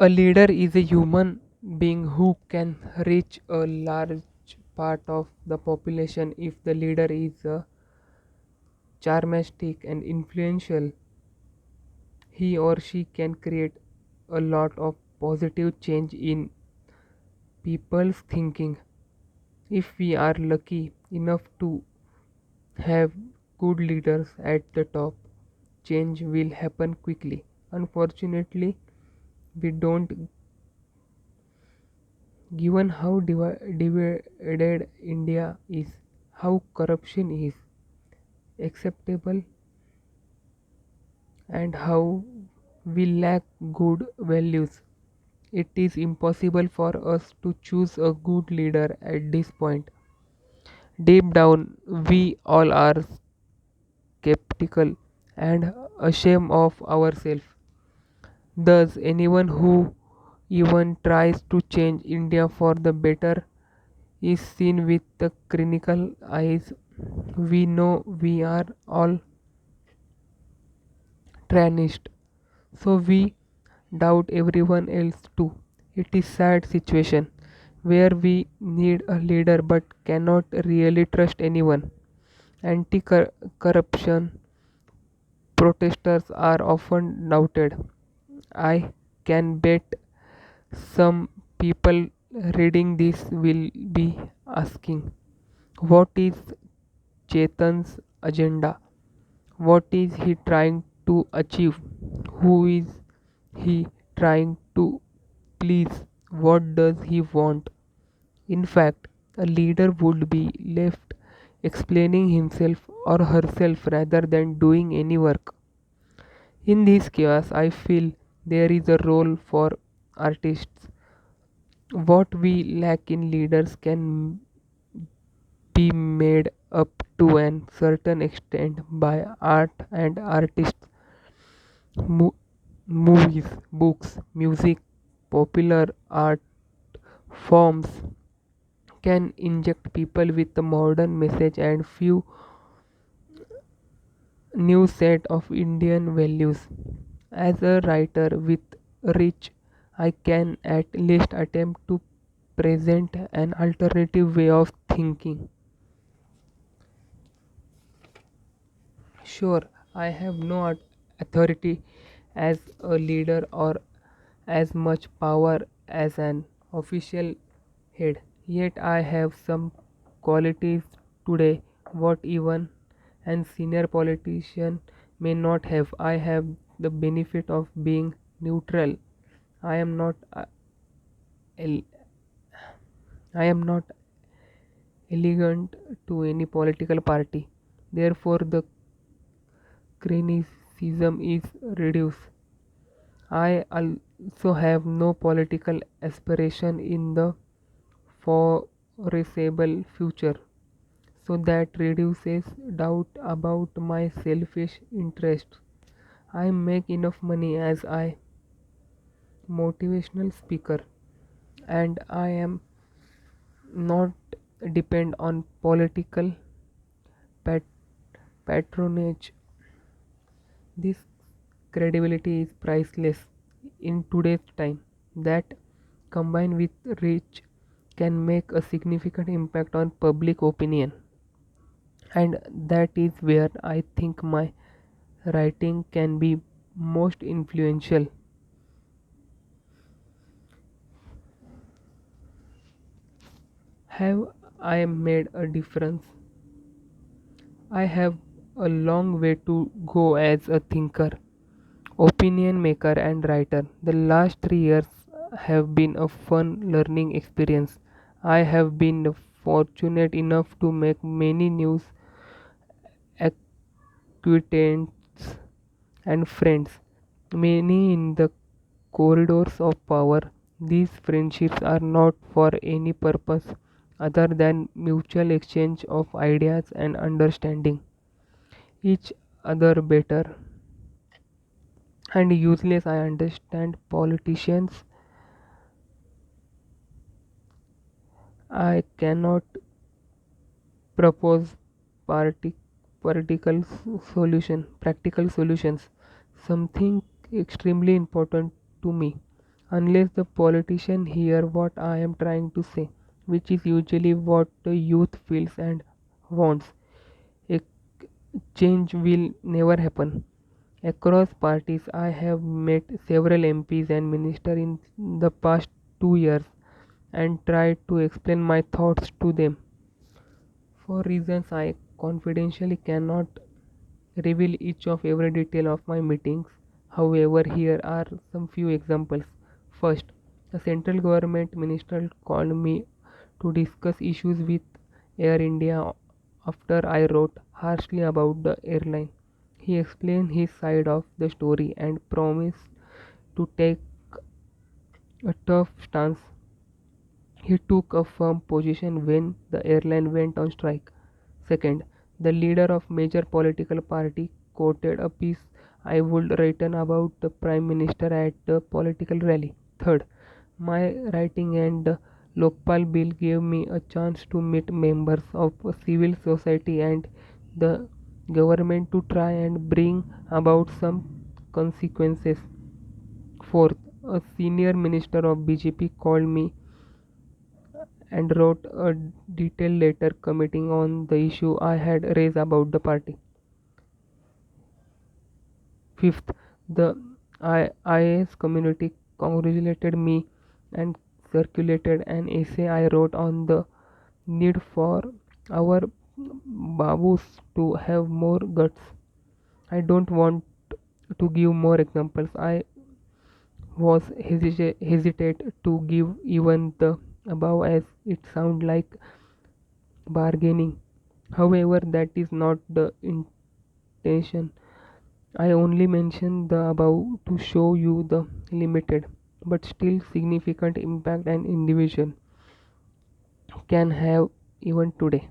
A leader is a human being who can reach a large part of the population. If the leader is charismatic and influential, he or she can create a lot of positive change in people's thinking. If we are lucky enough to have good leaders at the top, change will happen quickly. Unfortunately, we don't. Given how divided India is, how corruption is acceptable, and how we lack good values, it is impossible for us to choose a good leader at this point. Deep down, we all are skeptical and ashamed of ourselves. Thus, anyone who even tries to change India for the better is seen with the critical eyes. We know we are all tarnished, so we doubt everyone else too. It is sad situation where we need a leader but cannot really trust anyone. Anti-corruption protesters are often doubted. I can bet some people reading this will be asking, what is Chetan's agenda? What is he trying to achieve? Who is he trying to please? What does he want? In fact, a leader would be left explaining himself or herself rather than doing any work. In this chaos, I feel there is a role for artists. What we lack in leaders can be made up to a certain extent by art and artists. Mo- Movies, books, music, popular art forms can inject people with a modern message and few new set of Indian values. As a writer with reach, I can at least attempt to present an alternative way of thinking. Sure, I have no authority as a leader or as much power as an official head, yet I have some qualities today what even an senior politician may not have. I have the benefit of being neutral. I am not el- I am not elegant to any political party. Therefore, the criticism is reduced. I also have no political aspiration in the foreseeable future, so that reduces doubt about my selfish interests. I make enough money as I motivational speaker and I am not depend on political pat- patronage. This credibility is priceless in today's time. That combined with reach can make a significant impact on public opinion, and that is where I think my writing can be most influential. Have I made a difference? I have a long way to go as a thinker, opinion maker, and writer. The last 3 years have been a fun learning experience. I have been fortunate enough to make many new acquaintances and friends, many in the corridors of power. These friendships are not for any purpose other than mutual exchange of ideas and understanding each other better. And useless, I understand politicians. I cannot propose party, practical solutions. Something extremely important to me. unless the politician hear what I am trying to say, which is usually what the youth feels and wants. A change will never happen. Across parties, I have met several MPs and ministers in the past 2 years and tried to explain my thoughts to them. For reasons I confidentially cannot reveal each of every detail of my meetings. However, here are some few examples. First, a central government minister called me to discuss issues with Air India after I wrote harshly about the airline. He explained his side of the story and promised to take a tough stance. He took a firm position when the airline went on strike. Second, the leader of major political party quoted a piece I would written about the prime minister at the political rally. Third, my writing and the Lokpal bill gave me a chance to meet members of civil society and the government to try and bring about some consequences. Fourth, a senior minister of BJP called me and wrote a detailed letter commenting on the issue I had raised about the party. Fifth, the IAS community congratulated me and circulated an essay I wrote on the need for our babus to have more guts. I don't want to give more examples. I was hesitate to give even the above as it sounds like bargaining. However, that is not the intention. I only mention the above to show you the limited but still significant impact an individual can have even today.